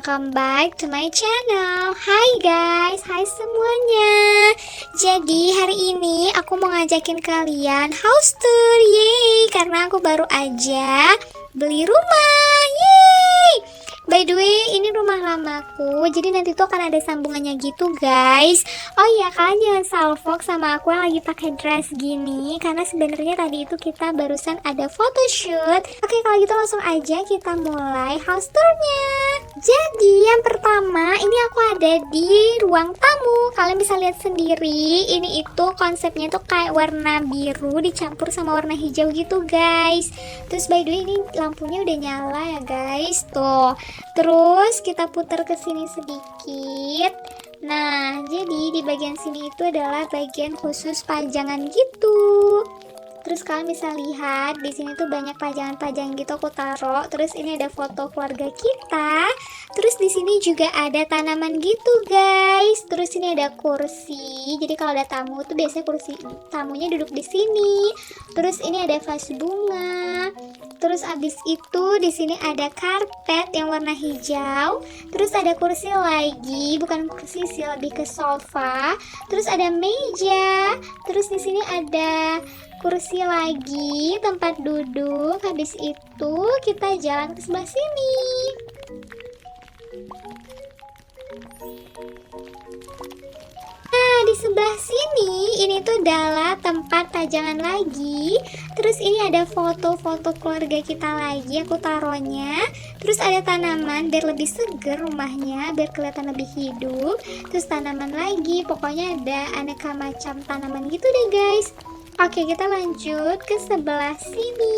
welcome back to my channel. Hai guys, hai semuanya. Jadi hari ini aku mau ngajakin kalian house tour. Yeay, karena aku baru aja beli rumah. Yeay. By the way, ini rumah lamaku, jadi nanti tuh akan ada sambungannya gitu guys. Oh iya, kalian jangan salfok sama aku yang lagi pakai dress gini, karena sebenarnya tadi itu kita barusan ada photoshoot. Oke, kalau gitu langsung aja kita mulai house tournya. Jadi yang pertama, ini aku ada di ruang tamu. Kalian bisa lihat sendiri, ini itu konsepnya tuh kayak warna biru dicampur sama warna hijau gitu guys. Terus by the way, ini lampunya udah nyala ya guys, tuh. Terus kita putar ke sini sedikit. Nah, jadi di bagian sini itu adalah bagian khusus pajangan gitu. Terus kalian bisa lihat di sini tuh banyak pajangan-pajangan gitu aku taruh. Terus ini ada foto keluarga kita. Terus di sini juga ada tanaman gitu guys. Terus ini ada kursi. Jadi kalau ada tamu tuh biasanya kursi tamunya duduk di sini. Terus ini ada vas bunga. Terus abis itu di sini ada karpet yang warna hijau. Terus ada kursi lagi, bukan kursi sih, lebih ke sofa. Terus ada meja. Terus di sini ada kursi lagi, tempat duduk. Habis itu kita jalan ke sebelah sini. Nah, di sebelah sini ini tuh adalah tempat pajangan lagi. Terus ini ada foto-foto keluarga kita lagi, aku taruhnya. Terus ada tanaman biar lebih seger rumahnya, biar kelihatan lebih hidup. Terus tanaman lagi, pokoknya ada aneka macam tanaman gitu deh guys. Oke, kita lanjut ke sebelah sini.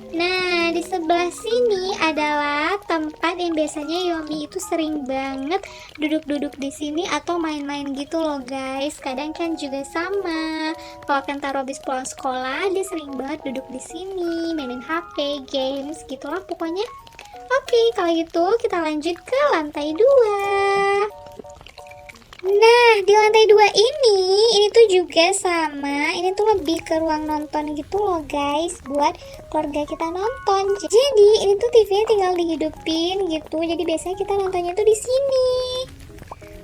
Nah, di sebelah sini adalah tempat yang biasanya Yomi itu sering banget duduk-duduk di sini atau main-main gitu loh guys. Kadang kan juga sama. Kalau Kentaro habis pulang sekolah, dia sering banget duduk di sini, mainin HP, games gitulah pokoknya. Oke, kalau gitu kita lanjut ke lantai 2. Nah, di lantai 2 ini tuh juga sama. Ini tuh lebih ke ruang nonton gitu loh guys, buat keluarga kita nonton. Jadi ini tuh TV-nya tinggal dihidupin gitu. Jadi biasanya kita nontonnya tuh di sini.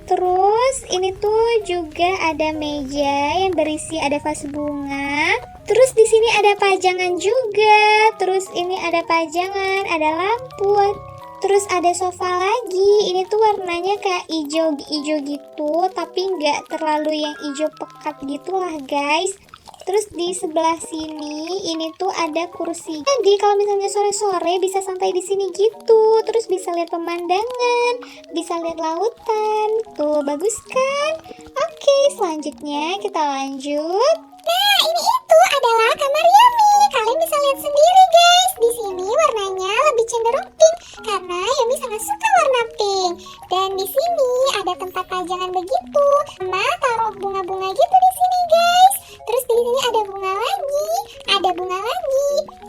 Terus ini tuh juga ada meja yang berisi ada vas bunga. Terus di sini ada pajangan juga. Terus ini ada pajangan, ada lampu. Terus ada sofa lagi. Ini tuh warnanya kayak hijau gitu, tapi nggak terlalu yang hijau pekat gitulah guys. Terus di sebelah sini ini tuh ada kursi. Jadi kalau misalnya sore-sore bisa santai di sini gitu. Terus bisa lihat pemandangan, bisa lihat lautan. Tuh bagus kan? Oke, selanjutnya kita lanjut. Nah, ini itu adalah kamar Yumi. Kalian bisa lihat sendiri guys. Di sini warnanya lebih cenderung pink karena Yumi sangat suka warna pink. Dan di sini ada tempat pajangan begitu. Sama taruh bunga-bunga gitu di sini guys. Terus di sini ada bunga lagi,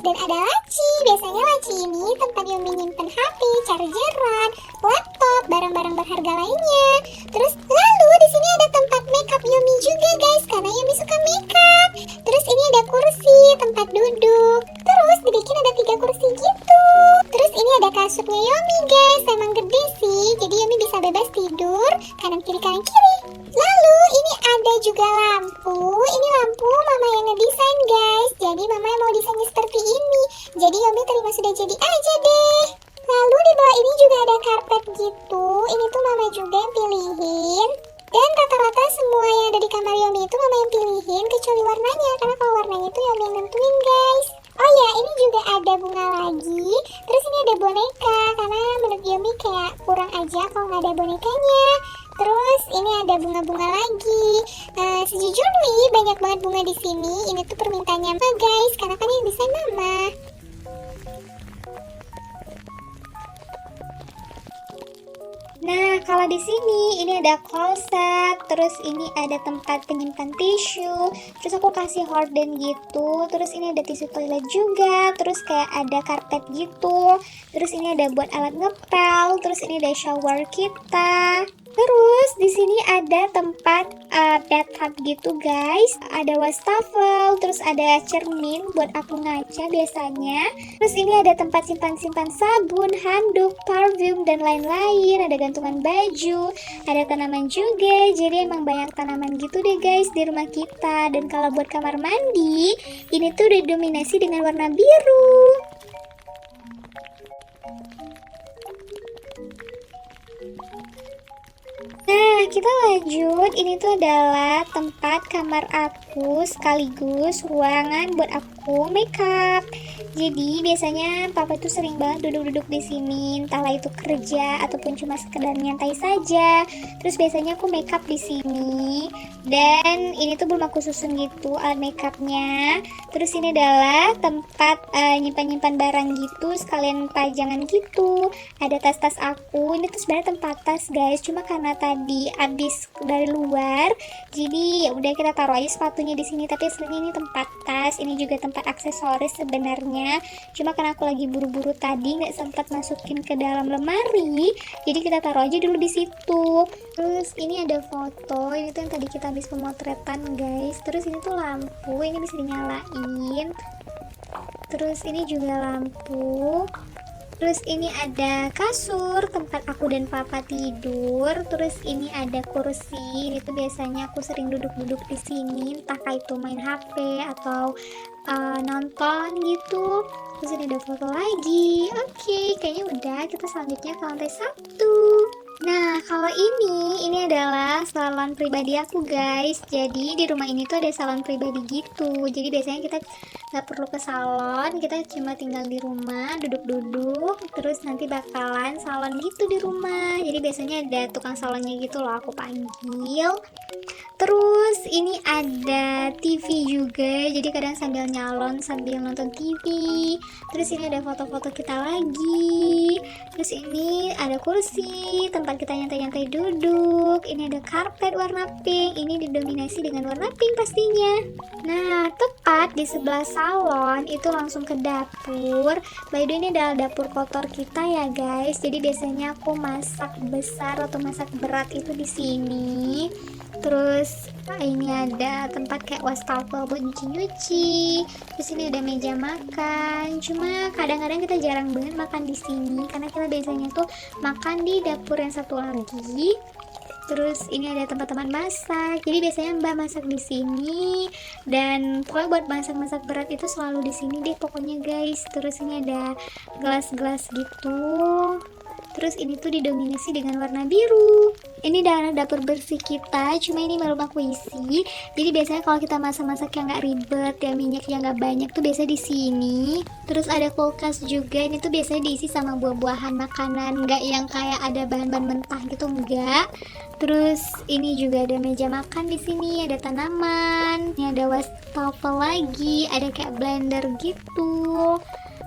dan ada laci. Biasanya laci ini tempat Yumi nyimpen HP, chargeran, laptop, barang-barang berharga lainnya. Terus lalu di sini ada tempat makeup Yumi juga guys, karena Yumi suka makeup. Terus ini ada kursi, tempat duduk. Terus dibikin ada 3 kursi gitu. Terus ini ada kasurnya Yumi guys, emang gede sih, jadi Yumi bisa bebas tidur kanan kiri kanan kiri. Lalu ini ada juga lampu. Ini lampu mama yang ngedesain guys. Jadi mama mau desainnya seperti ini. Jadi Yomi terima sudah jadi aja deh. Lalu di bawah ini juga ada karpet gitu. Ini tuh mama juga yang pilihin. Dan rata-rata semua yang ada di kamar Yomi itu mama yang pilihin kecuali warnanya. Karena kalau warnanya itu Yomi yang nentuin guys. Oh ya, ini juga ada bunga lagi. Terus ini ada boneka. Karena menurut Yomi kayak kurang aja kalau nggak ada bonekanya. Terus ini ada bunga-bunga lagi. Sejujurnya banyak banget bunga di sini. Ini tuh permintaannya mama guys, karena kan yang desain mama. Nah, kalau di sini ini ada kloset, terus ini ada tempat penyimpan tisu, terus aku kasih horden gitu, terus ini ada tisu toilet juga, terus kayak ada karpet gitu, terus ini ada buat alat ngepel, terus ini ada shower kita. Terus di sini ada tempat bathtub gitu guys. Ada wastafel, terus ada cermin buat aku ngaca biasanya. Terus ini ada tempat simpan-simpan sabun, handuk, parfum dan lain-lain. Ada gantungan baju, ada tanaman juga. Jadi emang banyak tanaman gitu deh guys di rumah kita. Dan kalau buat kamar mandi, ini tuh didominasi dengan warna biru. Nah, kita lanjut. Ini tuh adalah tempat kamar aku sekaligus ruangan buat aku makeup. Jadi biasanya papa tuh sering banget duduk-duduk di sini, entahlah itu kerja ataupun cuma sekedar nyantai saja. Terus biasanya aku makeup di sini. Dan ini tuh belum aku susun gitu alat makeupnya. Terus ini adalah tempat nyimpan-nyimpan barang gitu, sekalian pajangan gitu. Ada tas-tas aku. Ini tuh sebenarnya tempat tas guys, cuma karena tadi habis dari luar, jadi ya udah kita taruh aja sepatunya di sini. Tapi sebenarnya ini tempat tas, ini juga tempat aksesoris sebenarnya. Cuma karena aku lagi buru-buru tadi nggak sempat masukin ke dalam lemari, jadi kita taruh aja dulu di situ. Terus ini ada foto, ini tuh yang tadi kita habis pemotretan guys. Terus ini tuh lampu, ini bisa dinyalain. Terus ini juga lampu. Terus ini ada kasur tempat aku dan papa tidur. Terus ini ada kursi. Itu biasanya aku sering duduk-duduk di sini, entah itu main HP atau nonton gitu. Terus ini ada foto lagi. Oke, kayaknya udah. Kita selanjutnya ke lantai 1. Nah, kalau ini adalah salon pribadi aku guys. Jadi di rumah ini tuh ada salon pribadi gitu. Jadi biasanya kita nggak perlu ke salon, kita cuma tinggal di rumah, duduk-duduk, terus nanti bakalan salon gitu di rumah. Jadi biasanya ada tukang salonnya gitu loh, aku panggil. Terus ini ada TV juga, jadi kadang sambil nyalon sambil nonton TV. Terus ini ada foto-foto kita lagi. Terus ini ada kursi tempat kita nyantai-nyantai duduk. Ini ada karpet warna pink, ini didominasi dengan warna pink pastinya. Nah, tepat di sebelah salon itu langsung ke dapur. By the way, ini adalah dapur kotor kita ya guys. Jadi biasanya aku masak besar atau masak berat itu di sini. Terus ini ada tempat kayak wastafel buat nyuci-nyuci. Terus ini ada meja makan. Cuma kadang-kadang kita jarang banget makan di sini karena kita biasanya tuh makan di dapur yang satu lagi. Terus ini ada tempat-tempat masak. Jadi biasanya Mbak masak di sini. Dan pokoknya buat masak-masak berat itu selalu di sini deh pokoknya guys. Terus ini ada gelas-gelas gitu. Terus ini tuh didominasi dengan warna biru. Ini adalah dapur bersih kita, cuma ini belum aku isi. Jadi biasanya kalau kita masak-masak yang nggak ribet, ya minyak yang nggak banyak tuh biasa di sini. Terus ada kulkas juga. Ini tuh biasanya diisi sama buah-buahan, makanan, nggak yang kayak ada bahan-bahan mentah gitu, enggak. Terus ini juga ada meja makan di sini, ada tanaman, ini ada wastafel lagi, ada kayak blender gitu.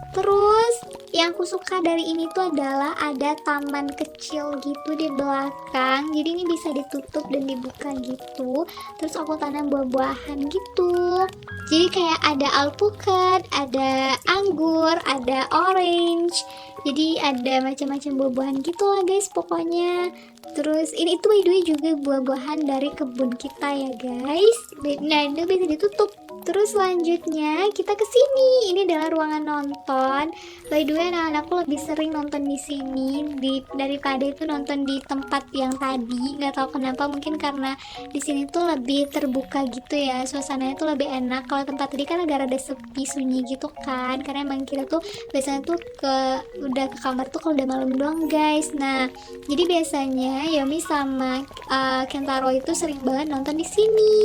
Terus yang aku suka dari ini tuh adalah ada taman kecil gitu di belakang. Jadi ini bisa ditutup dan dibuka gitu. Terus aku tanam buah-buahan gitu. Jadi kayak ada alpukat, ada anggur, ada orange. Jadi ada macam-macam buah-buahan gitu lah guys pokoknya. Terus ini itu by the way juga buah-buahan dari kebun kita ya guys. Nah, itu bisa ditutup. Terus selanjutnya kita ke sini. Ini adalah ruangan nonton. By the way, anak-anakku lebih sering nonton di sini daripada itu nonton di tempat yang tadi. Nggak tahu kenapa, mungkin karena di sini tuh lebih terbuka gitu ya. Suasananya tuh lebih enak. Kalau tempat tadi kan agak ada sepi sunyi gitu kan. Karena emang kita tuh biasanya tuh udah ke kamar tuh kalau udah malam doang guys. Nah, jadi biasanya Yomi sama Kentaro itu sering banget nonton di sini.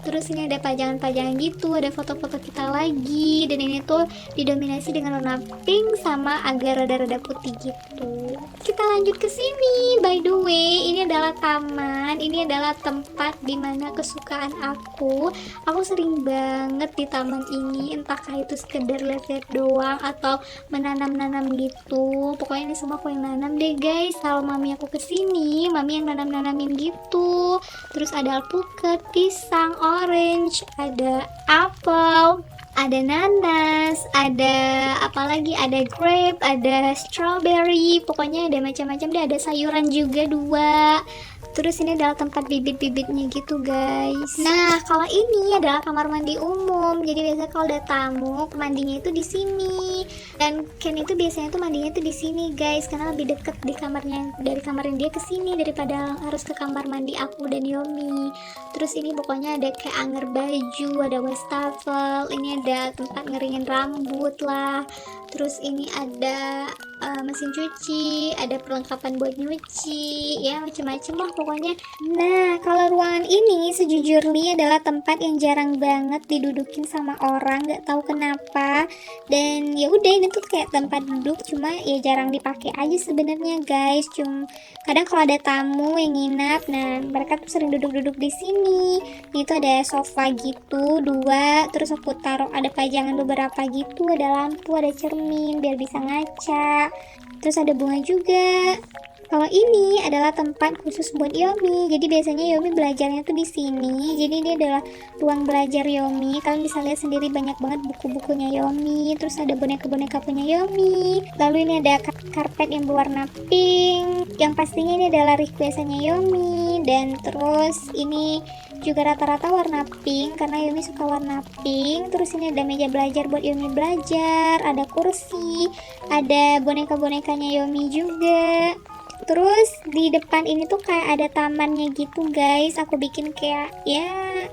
Terus ini ada pajangan-pajangan gitu, ada foto-foto kita lagi, dan ini tuh didominasi dengan warna pink sama agak rada-rada putih gitu. Kita lanjut ke sini. By the way, ini adalah taman, ini adalah tempat dimana kesukaan aku. Aku sering banget di taman ini, entahkah itu sekedar lihat-lihat doang atau menanam-nanam gitu. Pokoknya ini semua aku yang nanam deh guys. Kalau mami aku kesini, mami yang nanam-nanamin gitu. Terus ada alpukat, pisang, orange, ada apel, ada nanas, ada apa lagi, ada grape, ada strawberry, pokoknya ada macam-macam deh, ada sayuran juga dua. Terus ini adalah tempat bibit-bibitnya gitu guys. Nah kalau ini adalah kamar mandi umum. Jadi biasanya kalau ada tamu mandinya itu di sini. Dan Ken itu biasanya tuh mandinya tuh di sini guys, karena lebih deket di kamarnya, dari kamarnya dia ke sini daripada harus ke kamar mandi aku dan Yomi. Terus ini pokoknya ada kayak hanger baju, ada wastafel, ini ada tempat ngeringin rambut lah. Terus ini ada mesin cuci, ada perlengkapan buat nyuci, ya macam-macam lah pokoknya. Nah, kalau ruangan ini sejujurnya adalah tempat yang jarang banget didudukin sama orang, nggak tahu kenapa. Dan ya udah, ini tuh kayak tempat duduk, cuma ya jarang dipakai aja sebenarnya guys. Cuma kadang kalau ada tamu yang nginap, nah mereka tuh sering duduk-duduk di sini. Itu ada sofa gitu, dua, terus aku taruh ada pajangan beberapa gitu, ada lampu, ada cermin biar bisa ngaca. Terus ada bunga juga. Kalau ini adalah tempat khusus buat Yomi. Jadi biasanya Yomi belajarnya tuh di sini. Jadi ini adalah ruang belajar Yomi. Kalian bisa lihat sendiri banyak banget buku-bukunya Yomi. Terus ada boneka-boneka punya Yomi. Lalu ini ada karpet yang berwarna pink. Yang pastinya ini adalah requestannya Yomi. Dan terus ini juga rata-rata warna pink karena Yomi suka warna pink. Terus ini ada meja belajar buat Yomi belajar. Ada kursi. Ada boneka-bonekanya Yomi juga. Terus di depan ini tuh kayak ada tamannya gitu guys. Aku bikin kayak ya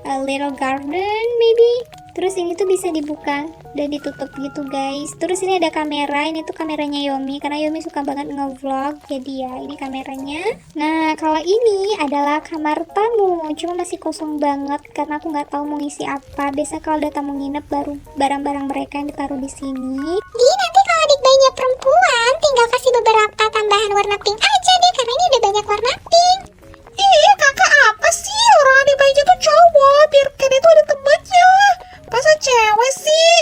a little garden maybe. Terus ini tuh bisa dibuka dan ditutup gitu guys. Terus ini ada kamera. Ini tuh kameranya Yomi karena Yomi suka banget ngevlog. Jadi ya ini kameranya. Nah kalau ini adalah kamar tamu. Cuma masih kosong banget karena aku nggak tahu mau ngisi apa. Biasa kalau ada tamu nginep baru barang-barang mereka yang ditaruh di sini. Di nanti kalau adik bayinya perempuan tinggal kasih beberapa tambahan warna pink aja deh, karena ini udah banyak warna pink. Ih, kakak apa sih? Orang adik bayinya tuh cowok, biar Ken itu ada temannya. Masa cewek sih?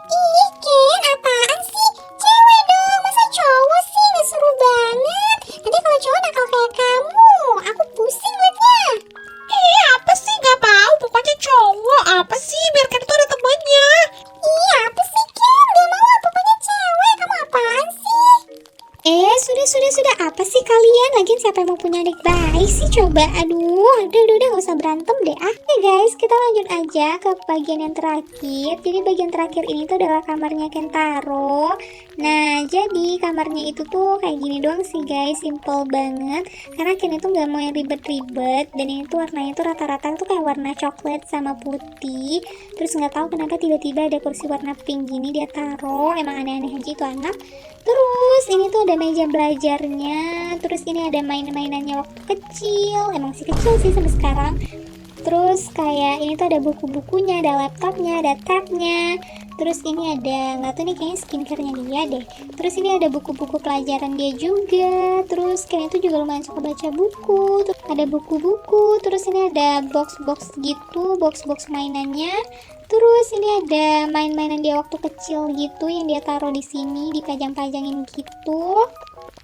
Ih, Ken, apaan sih? Cewek dong, masa cowok sih? Gak seru banget. Nanti kalau cowok nakal kayak kamu, aku pusing liatnya. Ih, apa sih? Gak mau, pokoknya cowok. Apa sih? Biar Ken itu ada temannya. Ih, apa sih Ken? Gak mau, pokoknya cewek. Kamu apaan sih? Sudah apa sih kalian? Lagian siapa yang mau punya adik bayi sih? Coba, udah gak usah berantem deh. Oke guys, kita lanjut aja ke bagian yang terakhir. Jadi bagian terakhir ini tuh adalah kamarnya Kentaro. Nah, jadi kamarnya itu tuh kayak gini doang sih guys, simple banget. Karena Ken itu nggak mau yang ribet-ribet. Dan ini tuh warnanya tuh rata-rata tuh kayak warna coklat sama putih. Terus nggak tahu kenapa tiba-tiba ada kursi warna pink gini dia taruh. Emang aneh-aneh aja itu anak. Terus ini tuh ada meja belajarnya. Terus ini ada main-mainannya waktu kecil. Emang sih kecil sih sampai sekarang. Terus kayak ini tuh ada buku-bukunya, ada laptopnya, ada tabnya. Terus ini ada, nggak tahu nih kayaknya skincare-nya dia deh. Terus ini ada buku-buku pelajaran dia juga. Terus kayaknya itu juga lumayan suka baca buku. Terus ada buku-buku. Terus ini ada box-box gitu, box-box mainannya. Terus ini ada main-mainan dia waktu kecil gitu yang dia taruh di sini, dipajang-pajangin gitu.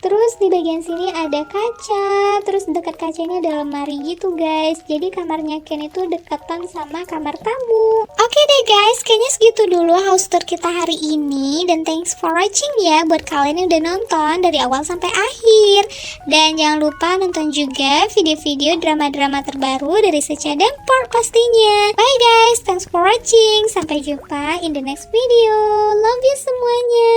Terus di bagian sini ada kaca. Terus dekat kaca ini ada lemari gitu guys. Jadi kamarnya Ken itu dekatan sama kamar tamu. Oke deh guys, kayaknya segitu dulu house tour kita hari ini. Dan thanks for watching ya buat kalian yang udah nonton dari awal sampai akhir. Dan jangan lupa nonton juga video-video drama-drama terbaru dari Secha dan Pork pastinya. Bye guys, thanks for watching. Sampai jumpa in the next video. Love you semuanya.